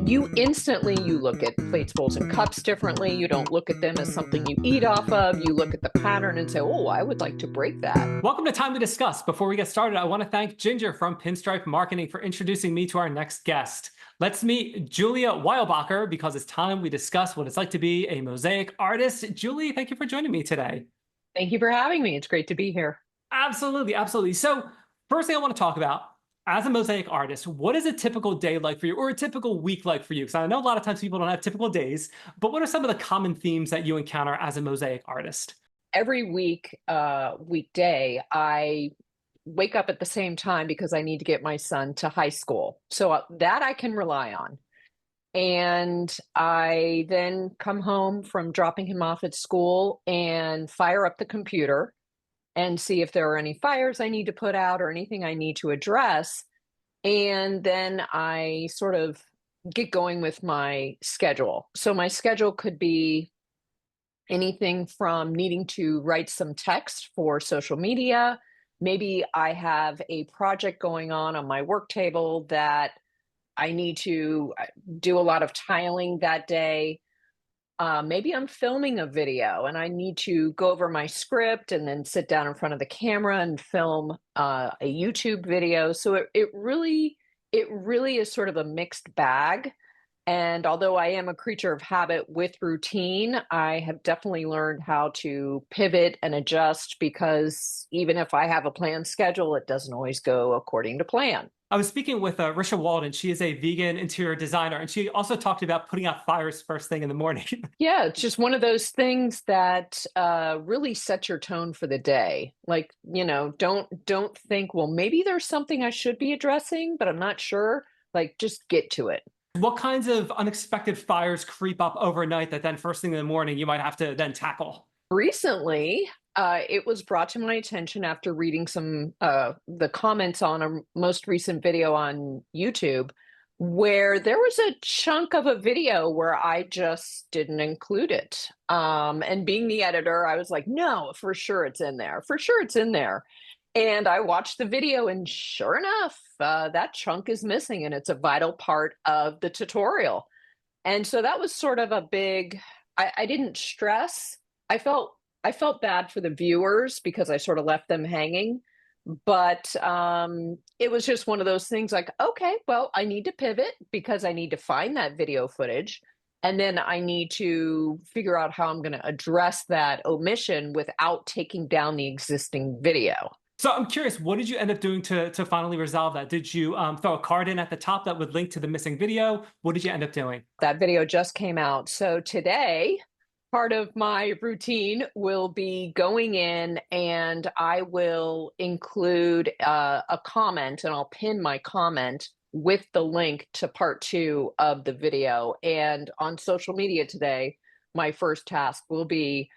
you instantly you look at plates, bowls, and cups differently. You don't look at them as something you eat off of. You look at the pattern and say, oh, I would like to break that. Welcome to Time to Discuss. Before we get started, I want to thank Ginger from Pinstripe Marketing for introducing me to our next guest. Let's meet Julia Weilbacher because it's time we discuss what it's like to be a mosaic artist. Julie, thank you for joining me today. Thank you for having me. It's great to be here. Absolutely, absolutely. So first thing I want to talk about, as a mosaic artist, what is a typical day like for you or a typical week like for you? Because I know a lot of times people don't have typical days, but what are some of the common themes that you encounter as a mosaic artist? Every weekday, I wake up at the same time because I need to get my son to high school. So that I can rely on. And I then come home from dropping him off at school and fire up the computer and see if there are any fires I need to put out or anything I need to address. And then I sort of get going with my schedule. So my schedule could be anything from needing to write some text for social media. Maybe I have a project going on my work table that I need to do a lot of tiling that day. Maybe I'm filming a video and I need to go over my script and then sit down in front of the camera and film a YouTube video. So it really is sort of a mixed bag. And although I am a creature of habit with routine, I have definitely learned how to pivot and adjust because even if I have a planned schedule, it doesn't always go according to plan. I was speaking with Risha Walden. She is a vegan interior designer, and she also talked about putting out fires first thing in the morning. Yeah, it's just one of those things that really sets your tone for the day. Like, don't think, well, maybe there's something I should be addressing, but I'm not sure. Like, just get to it. What kinds of unexpected fires creep up overnight that then first thing in the morning you might have to then tackle? Recently, it was brought to my attention after reading some the comments on a most recent video on YouTube where there was a chunk of a video where I just didn't include it. And being the editor, I was like, no, for sure it's in there. For sure it's in there. And I watched the video, and sure enough, that chunk is missing, and it's a vital part of the tutorial. And so that was sort of a big, I didn't stress. I felt I felt bad for the viewers because I sort of left them hanging. But it was just one of those things like, okay, well, I need to pivot because I need to find that video footage. And then I need to figure out how I'm going to address that omission without taking down the existing video. So I'm curious, what did you end up doing to finally resolve that? Did you throw a card in at the top that would link to the missing video? What did you end up doing? That video just came out. So today, part of my routine will be going in and I will include a comment and I'll pin my comment with the link to part 2 of the video. And on social media today, my first task will be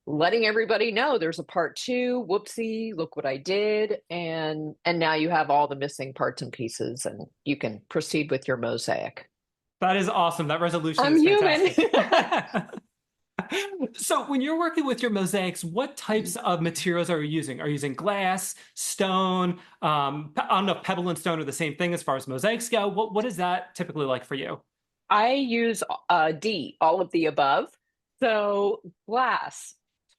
letting everybody know there's a part 2. Whoopsie, look what I did. And now you have all the missing parts and pieces and you can proceed with your mosaic. That is awesome. That resolution I'm is human. fantastic. So when you're working with your mosaics, what types of materials are you using? Are you using glass, stone? I don't know if pebble and stone are the same thing as far as mosaics go. What is that typically like for you? I use D, all of the above. So glass,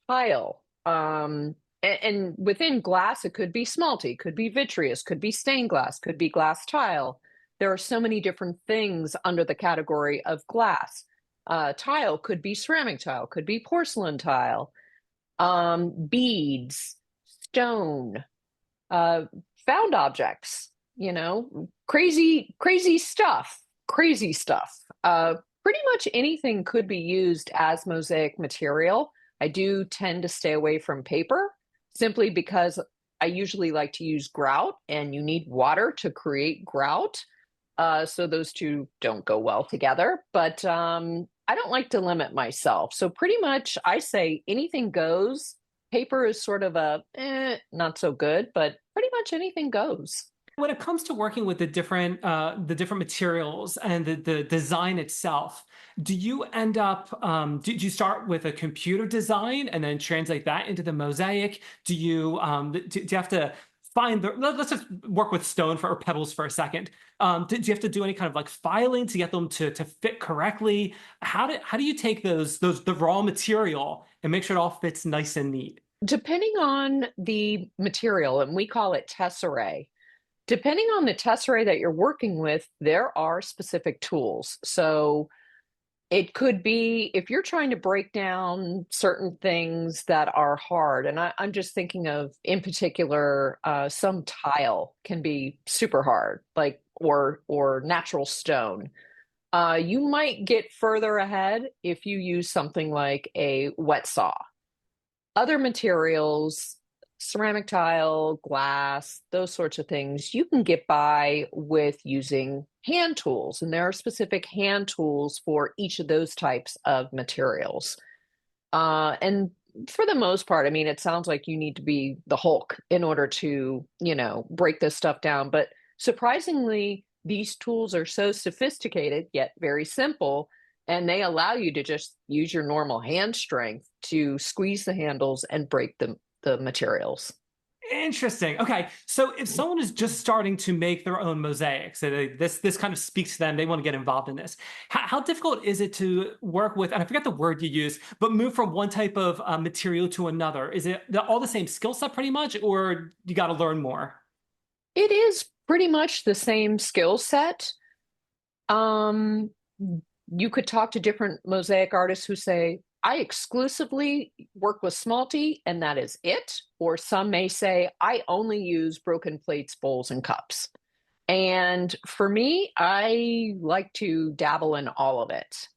tile, and within glass, it could be smalty, could be vitreous, could be stained glass, could be glass tile. There are so many different things under the category of glass. Tile could be ceramic tile, could be porcelain tile, beads, stone, found objects, crazy stuff, crazy stuff. Pretty much anything could be used as mosaic material. I do tend to stay away from paper simply because I usually like to use grout and you need water to create grout. So those two don't go well together, but I don't like to limit myself. So pretty much I say anything goes. Paper is sort of a not so good, but pretty much anything goes. When it comes to working with the different materials and the design itself, do you end up do you start with a computer design and then translate that into the mosaic? Do you have to find the, let's just work with stone for or pebbles for a second. Do you have to do any kind of like filing to get them to fit correctly? How do you take those the raw material and make sure it all fits nice and neat? Depending on the material, and we call it tesserae. Depending on the tesserae that you're working with, there are specific tools. So it could be if you're trying to break down certain things that are hard, and I'm just thinking of, in particular, some tile can be super hard, like or natural stone. You might get further ahead if you use something like a wet saw. Other materials, ceramic tile, glass, those sorts of things, you can get by with using hand tools. And there are specific hand tools for each of those types of materials. And for the most part, I mean, it sounds like you need to be the Hulk in order to, break this stuff down. But surprisingly, these tools are so sophisticated, yet very simple, and they allow you to just use your normal hand strength to squeeze the handles and break the materials. Interesting. Okay, so if someone is just starting to make their own mosaics, so this kind of speaks to them, they want to get involved in this. How difficult is it to work with, and I forget the word you use, but move from one type of material to another? Is it all the same skill set pretty much, or you got to learn more? It is pretty much the same skill set. Um, you could talk to different mosaic artists who say, I exclusively work with smalty and that is it. Or some may say, I only use broken plates, bowls, and cups. And for me, I like to dabble in all of it.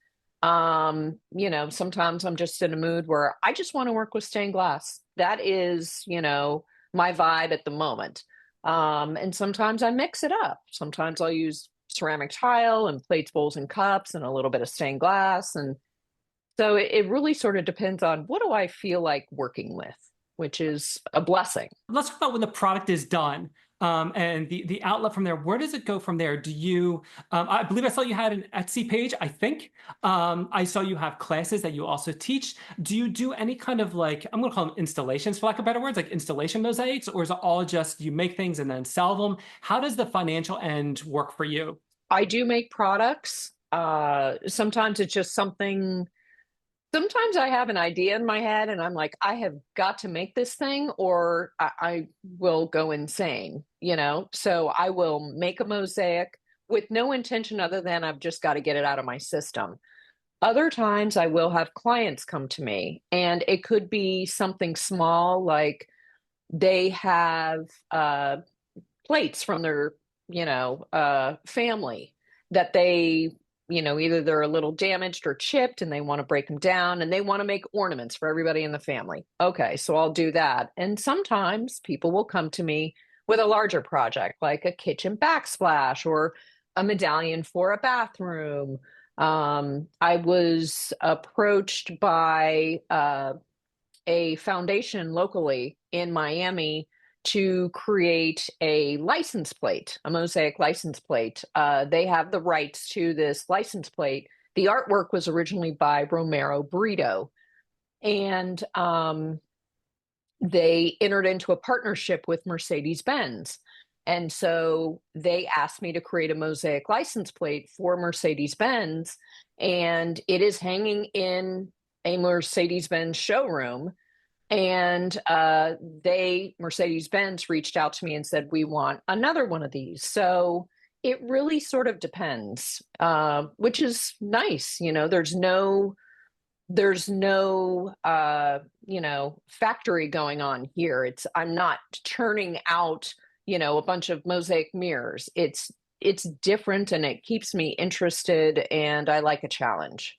Sometimes I'm just in a mood where I just want to work with stained glass. That is, my vibe at the moment. And sometimes I mix it up. Sometimes I'll use ceramic tile and plates, bowls, and cups and a little bit of stained glass. And so it really sort of depends on what do I feel like working with, which is a blessing. Let's talk about when the product is done, and the outlet from there. Where does it go from there? Do you, I believe I saw you had an Etsy page, I think. I saw you have classes that you also teach. Do you do any kind of like, I'm going to call them installations for lack of better words, like installation mosaics, or is it all just you make things and then sell them? How does the financial end work for you? I do make products. Sometimes it's just something. Sometimes I have an idea in my head and I'm like, I have got to make this thing or I will go insane. So I will make a mosaic with no intention other than I've just got to get it out of my system. Other times I will have clients come to me and it could be something small like they have plates from their, family that they, either they're a little damaged or chipped and they want to break them down and they want to make ornaments for everybody in the family. Okay, so I'll do that. And sometimes people will come to me with a larger project like a kitchen backsplash or a medallion for a bathroom. I was approached by a foundation locally in Miami to create a license plate, a mosaic license plate. They have the rights to this license plate. The artwork was originally by Romero Brito, and they entered into a partnership with Mercedes-Benz. And so they asked me to create a mosaic license plate for Mercedes-Benz, and it is hanging in a Mercedes-Benz showroom. And Mercedes-Benz reached out to me and said, we want another one of these. So it really sort of depends, which is nice. There's no factory going on here. I'm not churning out, a bunch of mosaic mirrors. It's different and it keeps me interested and I like a challenge.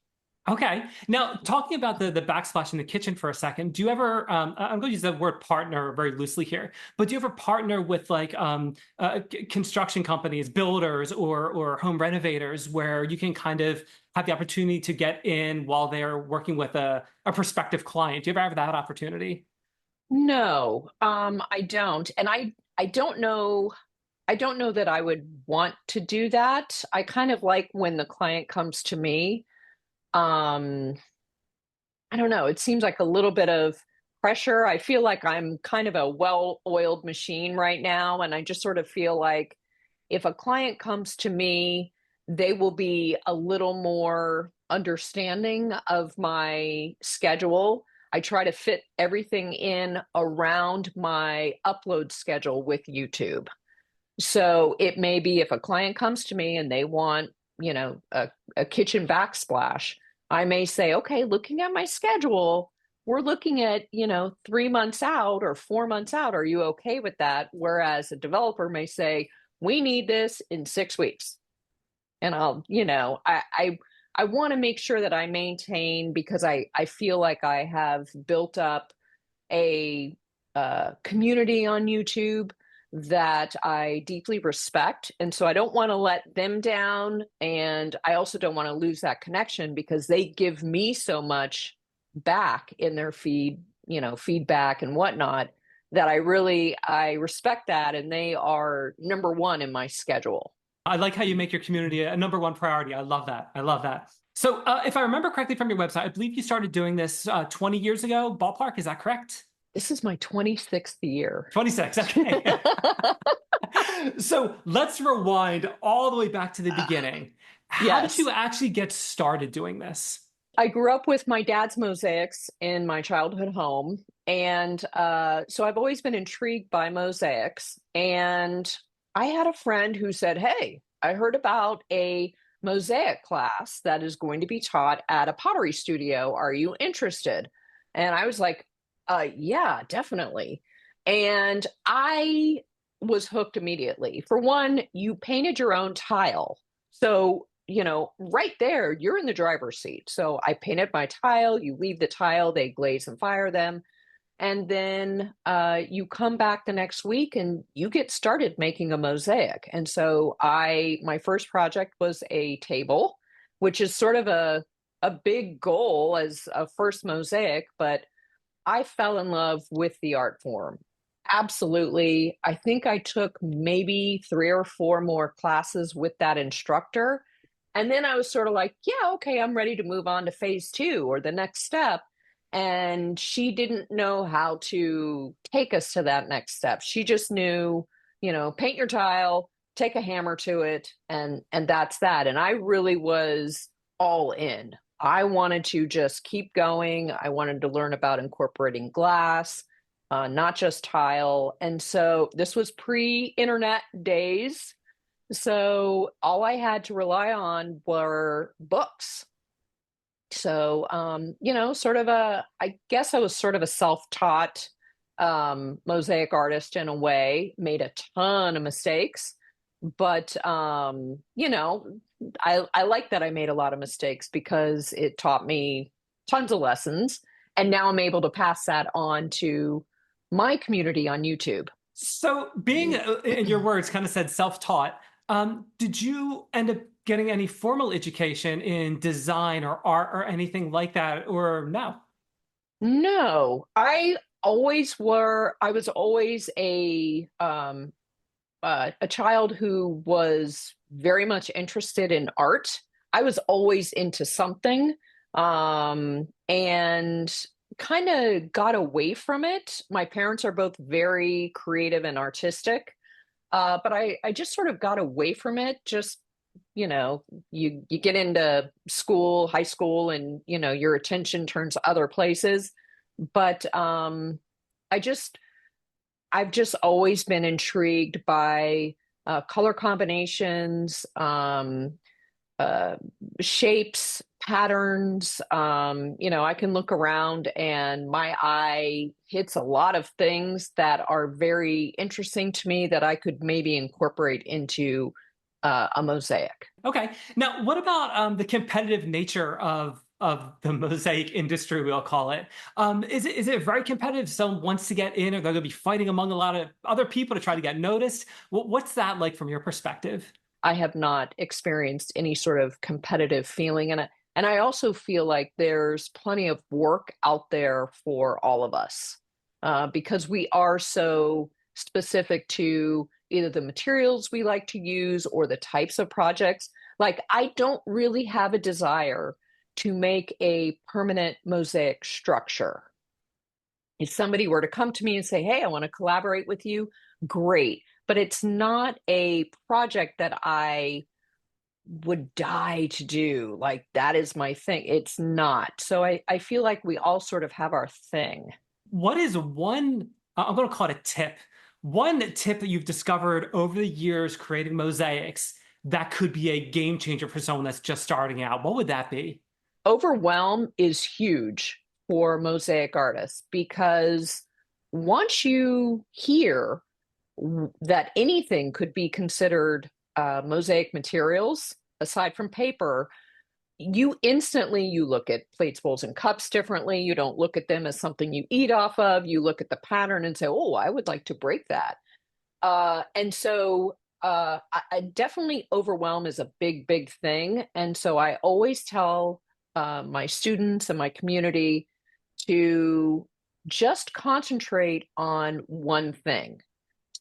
Okay. Now, talking about the backsplash in the kitchen for a second, do you ever, I'm going to use the word partner very loosely here, but do you ever partner with like construction companies, builders, or home renovators where you can kind of have the opportunity to get in while they're working with a prospective client? Do you ever have that opportunity? No, I don't. And I don't know that I would want to do that. I kind of like when the client comes to me. Um, I don't know. It seems like a little bit of pressure. I feel like I'm kind of a well-oiled machine right now. And I just sort of feel like if a client comes to me, they will be a little more understanding of my schedule. I try to fit everything in around my upload schedule with YouTube. So it may be if a client comes to me and they want, a kitchen backsplash, I may say, okay, looking at my schedule, we're looking at, 3 months out or 4 months out. Are you okay with that? Whereas a developer may say, we need this in 6 weeks. And I want to make sure that I maintain because I feel like I have built up a community on YouTube that I deeply respect. And so I don't want to let them down. And I also don't want to lose that connection because they give me so much back in their feedback and whatnot that I respect that. And they are number one in my schedule. I like how you make your community a number one priority. I love that. I love that. So, if I remember correctly from your website, I believe you started doing this 20 years ago, ballpark. Is that correct? This is my 26th year. 26. Okay. So let's rewind all the way back to the beginning. How did Yes. you actually get started doing this? I grew up with my dad's mosaics in my childhood home. And so I've always been intrigued by mosaics. And I had a friend who said, hey, I heard about a mosaic class that is going to be taught at a pottery studio. Are you interested? And I was like, yeah, definitely. And I was hooked immediately. For one, you painted your own tile. So right there, you're in the driver's seat. So I painted my tile, you leave the tile, they glaze and fire them. And then you come back the next week and you get started making a mosaic. And so my first project was a table, which is sort of a big goal as a first mosaic, but I fell in love with the art form. Absolutely. I think I took maybe 3 or 4 more classes with that instructor. And then I was sort of like, yeah, okay, I'm ready to move on to phase two or the next step. And she didn't know how to take us to that next step. She just knew, paint your tile, take a hammer to it, and that's that. And I really was all in. I wanted to just keep going. I wanted to learn about incorporating glass, not just tile. And so this was pre-internet days. So all I had to rely on were books. So, I guess I was sort of a self-taught mosaic artist in a way, made a ton of mistakes, but I like that I made a lot of mistakes because it taught me tons of lessons. And now I'm able to pass that on to my community on YouTube. So, being, in your words, kind of said self-taught, did you end up getting any formal education in design or art or anything like that, or no? No, I was always a child who was very much interested in art. I was always into something, and kind of got away from it. My parents are both very creative and artistic, but I just sort of got away from it. Just you get into school, high school, and your attention turns other places. But I just I've just always been intrigued by color combinations, uh, shapes, patterns. I can look around and my eye hits a lot of things that are very interesting to me that I could maybe incorporate into a mosaic. Okay. Now, what about the competitive nature of the mosaic industry, we'll call it? Is it very competitive? Someone wants to get in, or they're going to be fighting among a lot of other people to try to get noticed? What's that like from your perspective? I have not experienced any sort of competitive feeling in it. And I also feel like there's plenty of work out there for all of us because we are so specific to either the materials we like to use or the types of projects. Like, I don't really have a desire to make a permanent mosaic structure. If somebody were to come to me and say, hey, I want to collaborate with you, great. But it's not a project that I would die to do. Like that is my thing. It's not. So I feel like we all sort of have our thing. What is I'm going to call it a tip, one tip that you've discovered over the years creating mosaics that could be a game changer for someone that's just starting out? What would that be? Overwhelm is huge for mosaic artists because once you hear that anything could be considered mosaic materials aside from paper, you look at plates, bowls, and cups differently. You don't look at them as something you eat off of. You look at the pattern and say, oh, I would like to break that. And so I definitely overwhelm is a big, big thing. And so I always tell my students and my community to just concentrate on one thing.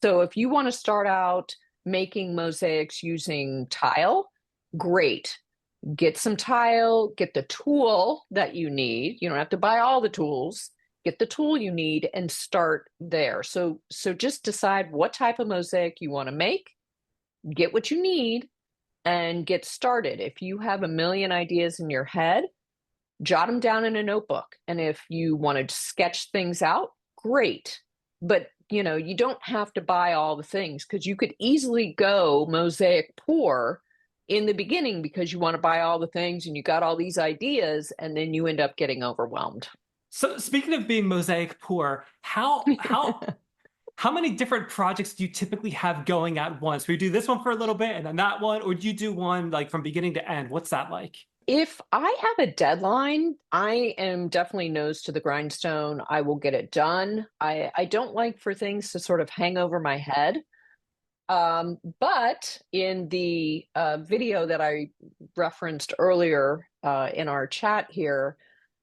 So if you want to start out making mosaics using tile, great. Get some tile, get the tool that you need. You don't have to buy all the tools. Get the tool you need and start there. So just decide what type of mosaic you want to make, get what you need, and get started. If you have a million ideas in your head, jot them down in a notebook. And if you want to sketch things out, great. But you don't have to buy all the things because you could easily go mosaic poor in the beginning because you want to buy all the things and you got all these ideas and then you end up getting overwhelmed. So speaking of being mosaic poor, how many different projects do you typically have going at once? We do this one for a little bit and then that one, or do you do one like from beginning to end? What's that like? If I have a deadline, I am definitely nose to the grindstone. I will get it done. I don't like for things to sort of hang over my head. But in the video that I referenced earlier in our chat here,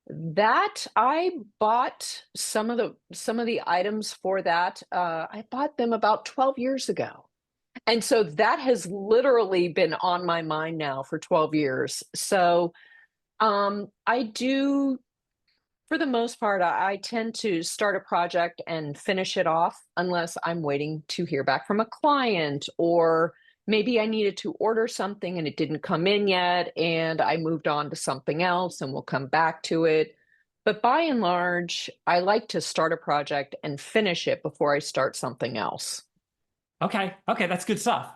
that I bought some of the items for that. I bought them about 12 years ago. And so that has literally been on my mind now for 12 years. So I do, for the most part, I tend to start a project and finish it off unless I'm waiting to hear back from a client, or maybe I needed to order something and it didn't come in yet and I moved on to something else and we'll come back to it. But by and large, I like to start a project and finish it before I start something else. Okay, okay, that's good stuff.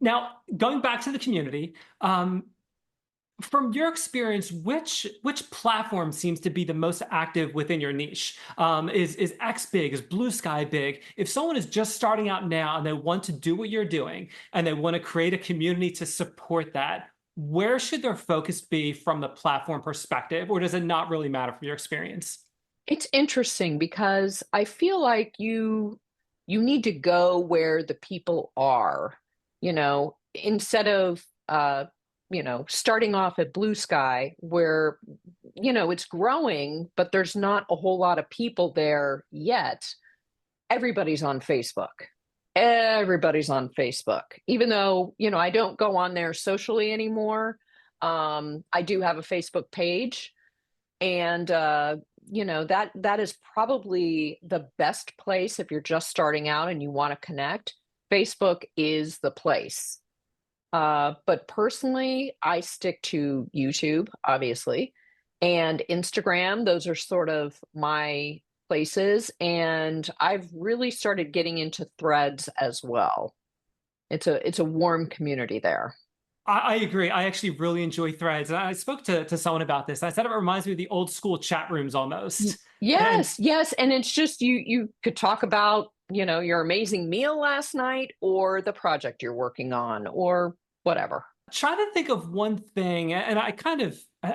Now, going back to the community, from your experience, which platform seems to be the most active within your niche? Is X big? Is Blue Sky big? If someone is just starting out now and they want to do what you're doing and they want to create a community to support that, where should their focus be from the platform perspective, or does it not really matter from your experience? It's interesting because I feel like you need to go where the people are, instead of starting off at Blue Sky where it's growing, but there's not a whole lot of people there yet. Everybody's on Facebook. Everybody's on Facebook. Even though, I don't go on there socially anymore. I do have a Facebook page and that is probably the best place if you're just starting out and you want to connect. Facebook is the place. But personally, I stick to YouTube, obviously, and Instagram. Those are sort of my places. And I've really started getting into Threads as well. It's a warm community there. I agree. I actually really enjoy Threads. And I spoke to someone about this. I said it reminds me of the old school chat rooms almost. And Yes, yes. And it's just you could talk about, your amazing meal last night or the project you're working on or whatever. try to think of one thing, and I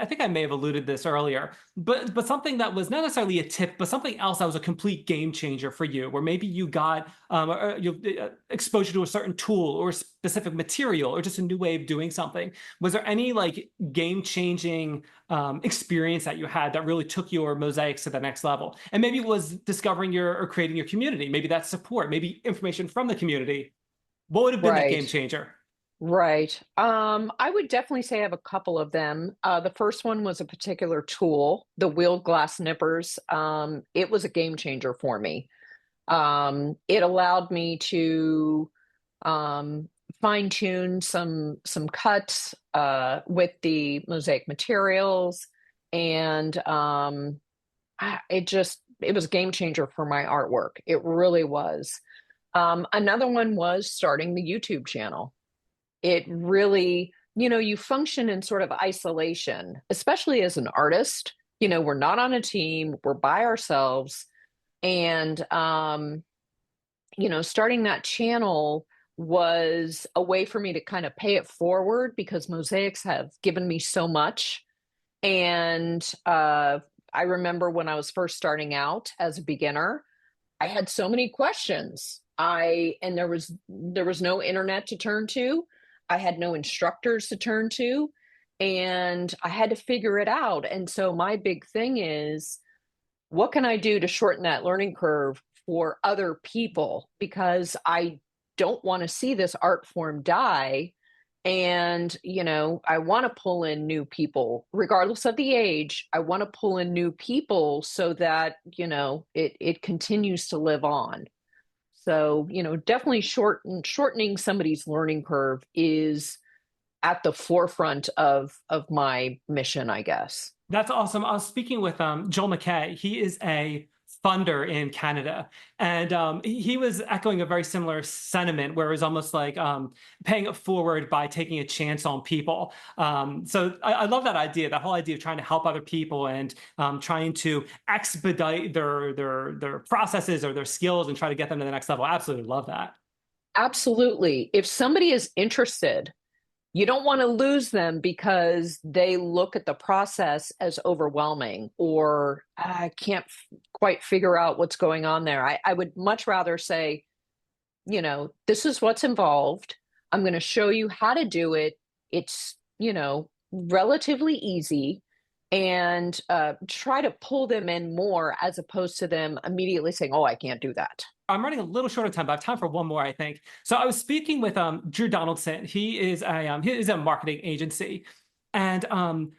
think I may have alluded this earlier, but something that was not necessarily a tip, but something else that was a complete game changer for you, where maybe you got exposure to a certain tool or a specific material or just a new way of doing something. Was there any like game changing experience that you had that really took your mosaics to the next level? And maybe it was discovering your or creating your community. Maybe that's support, maybe information from the community. What would have been that game Right. changer? Right. I would definitely say I have a couple of them. The first one was a particular tool, the wheeled glass nippers. It was a game changer for me. It allowed me to um, fine tune some cuts with the mosaic materials, and it was a game changer for my artwork. It really was. Another one was starting the YouTube channel. It really, you function in sort of isolation, especially as an artist. We're not on a team, we're by ourselves. And, starting that channel was a way for me to kind of pay it forward because mosaics have given me so much. And I remember when I was first starting out as a beginner, I had so many questions. And there was no internet to turn to. I had no instructors to turn to, and I had to figure it out. And so my big thing is, what can I do to shorten that learning curve for other people? Because I don't want to see this art form die. And, I want to pull in new people, regardless of the age. I want to pull in new people so that, it continues to live on. So, definitely shortening somebody's learning curve is at the forefront of my mission, I guess. That's awesome. I was speaking with Joel McKay. He is a funder in Canada, and he was echoing a very similar sentiment, where it was almost like paying it forward by taking a chance on people. So I love that idea, that whole idea of trying to help other people and trying to expedite their processes or their skills and try to get them to the next level. Absolutely love that. Absolutely. If somebody is interested, you don't want to lose them because they look at the process as overwhelming or I can't quite figure out what's going on there. I would much rather say, this is what's involved. I'm going to show you how to do it. It's, relatively easy, and try to pull them in more as opposed to them immediately saying, oh, I can't do that. I'm running a little short of time, but I have time for one more, I think. So I was speaking with Drew Donaldson. He is a marketing agency, and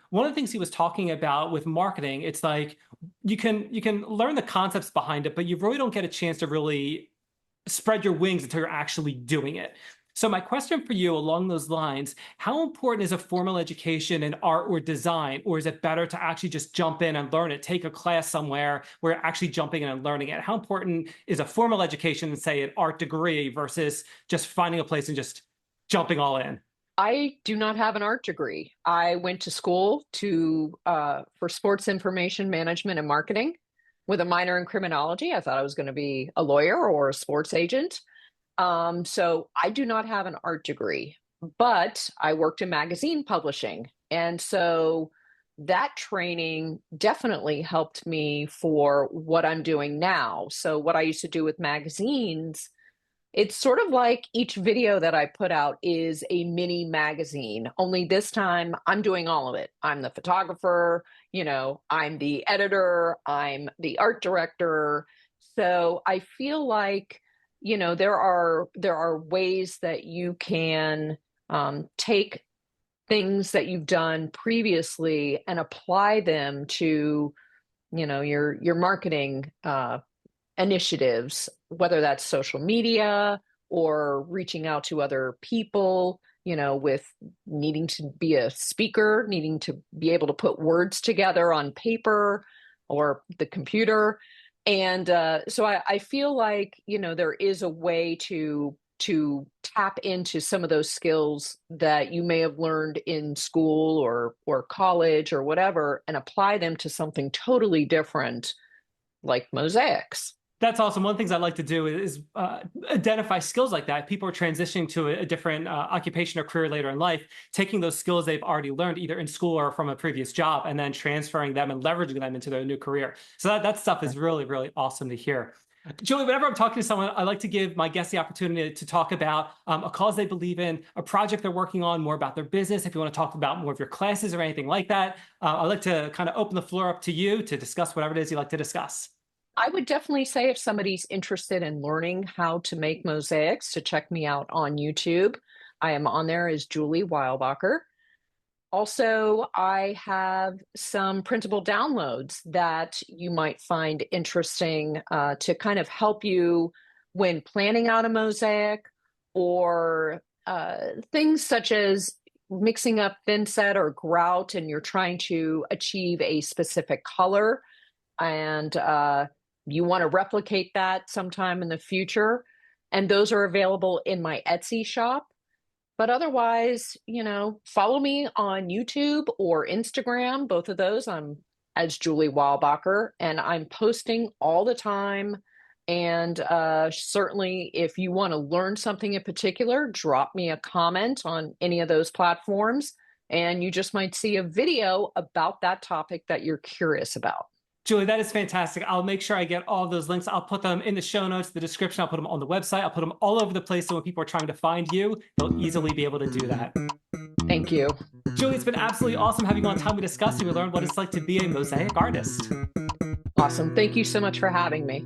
one of the things he was talking about with marketing, it's like you can learn the concepts behind it, but you really don't get a chance to really spread your wings until you're actually doing it. So my question for you along those lines, how important is a formal education in art or design, or is it better to actually just jump in and learn it, take a class somewhere where you're actually jumping in and learning it? How important is a formal education in, say, an art degree versus just finding a place and just jumping all in? I do not have an art degree. I went to school for sports information management and marketing with a minor in criminology. I thought I was going to be a lawyer or a sports agent. So I do not have an art degree, but I worked in magazine publishing. And so that training definitely helped me for what I'm doing now. So what I used to do with magazines, it's sort of like each video that I put out is a mini magazine, only this time I'm doing all of it. I'm the photographer, I'm the editor, I'm the art director. So I feel like, there are ways that you can take things that you've done previously and apply them to, your marketing initiatives, whether that's social media or reaching out to other people, with needing to be a speaker, needing to be able to put words together on paper or the computer. And so I feel like, there is a way to tap into some of those skills that you may have learned in school or college or whatever and apply them to something totally different like mosaics. That's awesome. One of the things I like to do is identify skills like that. People are transitioning to a different occupation or career later in life, taking those skills they've already learned either in school or from a previous job, and then transferring them and leveraging them into their new career. So that stuff is really, really awesome to hear. Julie, whenever I'm talking to someone, I like to give my guests the opportunity to talk about a cause they believe in, a project they're working on, more about their business. If you want to talk about more of your classes or anything like that, I like to kind of open the floor up to you to discuss whatever it is you like to discuss. I would definitely say if somebody's interested in learning how to make mosaics, to check me out on YouTube. I am on there as Julie Weilbacher. Also, I have some printable downloads that you might find interesting to kind of help you when planning out a mosaic or things such as mixing up thin set or grout and you're trying to achieve a specific color and you want to replicate that sometime in the future. And those are available in my Etsy shop. But otherwise, follow me on YouTube or Instagram, both of those. I'm as Julie Weilbacher, and I'm posting all the time. And certainly, if you want to learn something in particular, drop me a comment on any of those platforms, and you just might see a video about that topic that you're curious about. Julie, that is fantastic. I'll make sure I get all of those links. I'll put them in the show notes, the description. I'll put them on the website. I'll put them all over the place. So when people are trying to find you, they'll easily be able to do that. Thank you. Julie, it's been absolutely awesome having you on Time We Discuss, and we learned what it's like to be a mosaic artist. Awesome. Thank you so much for having me.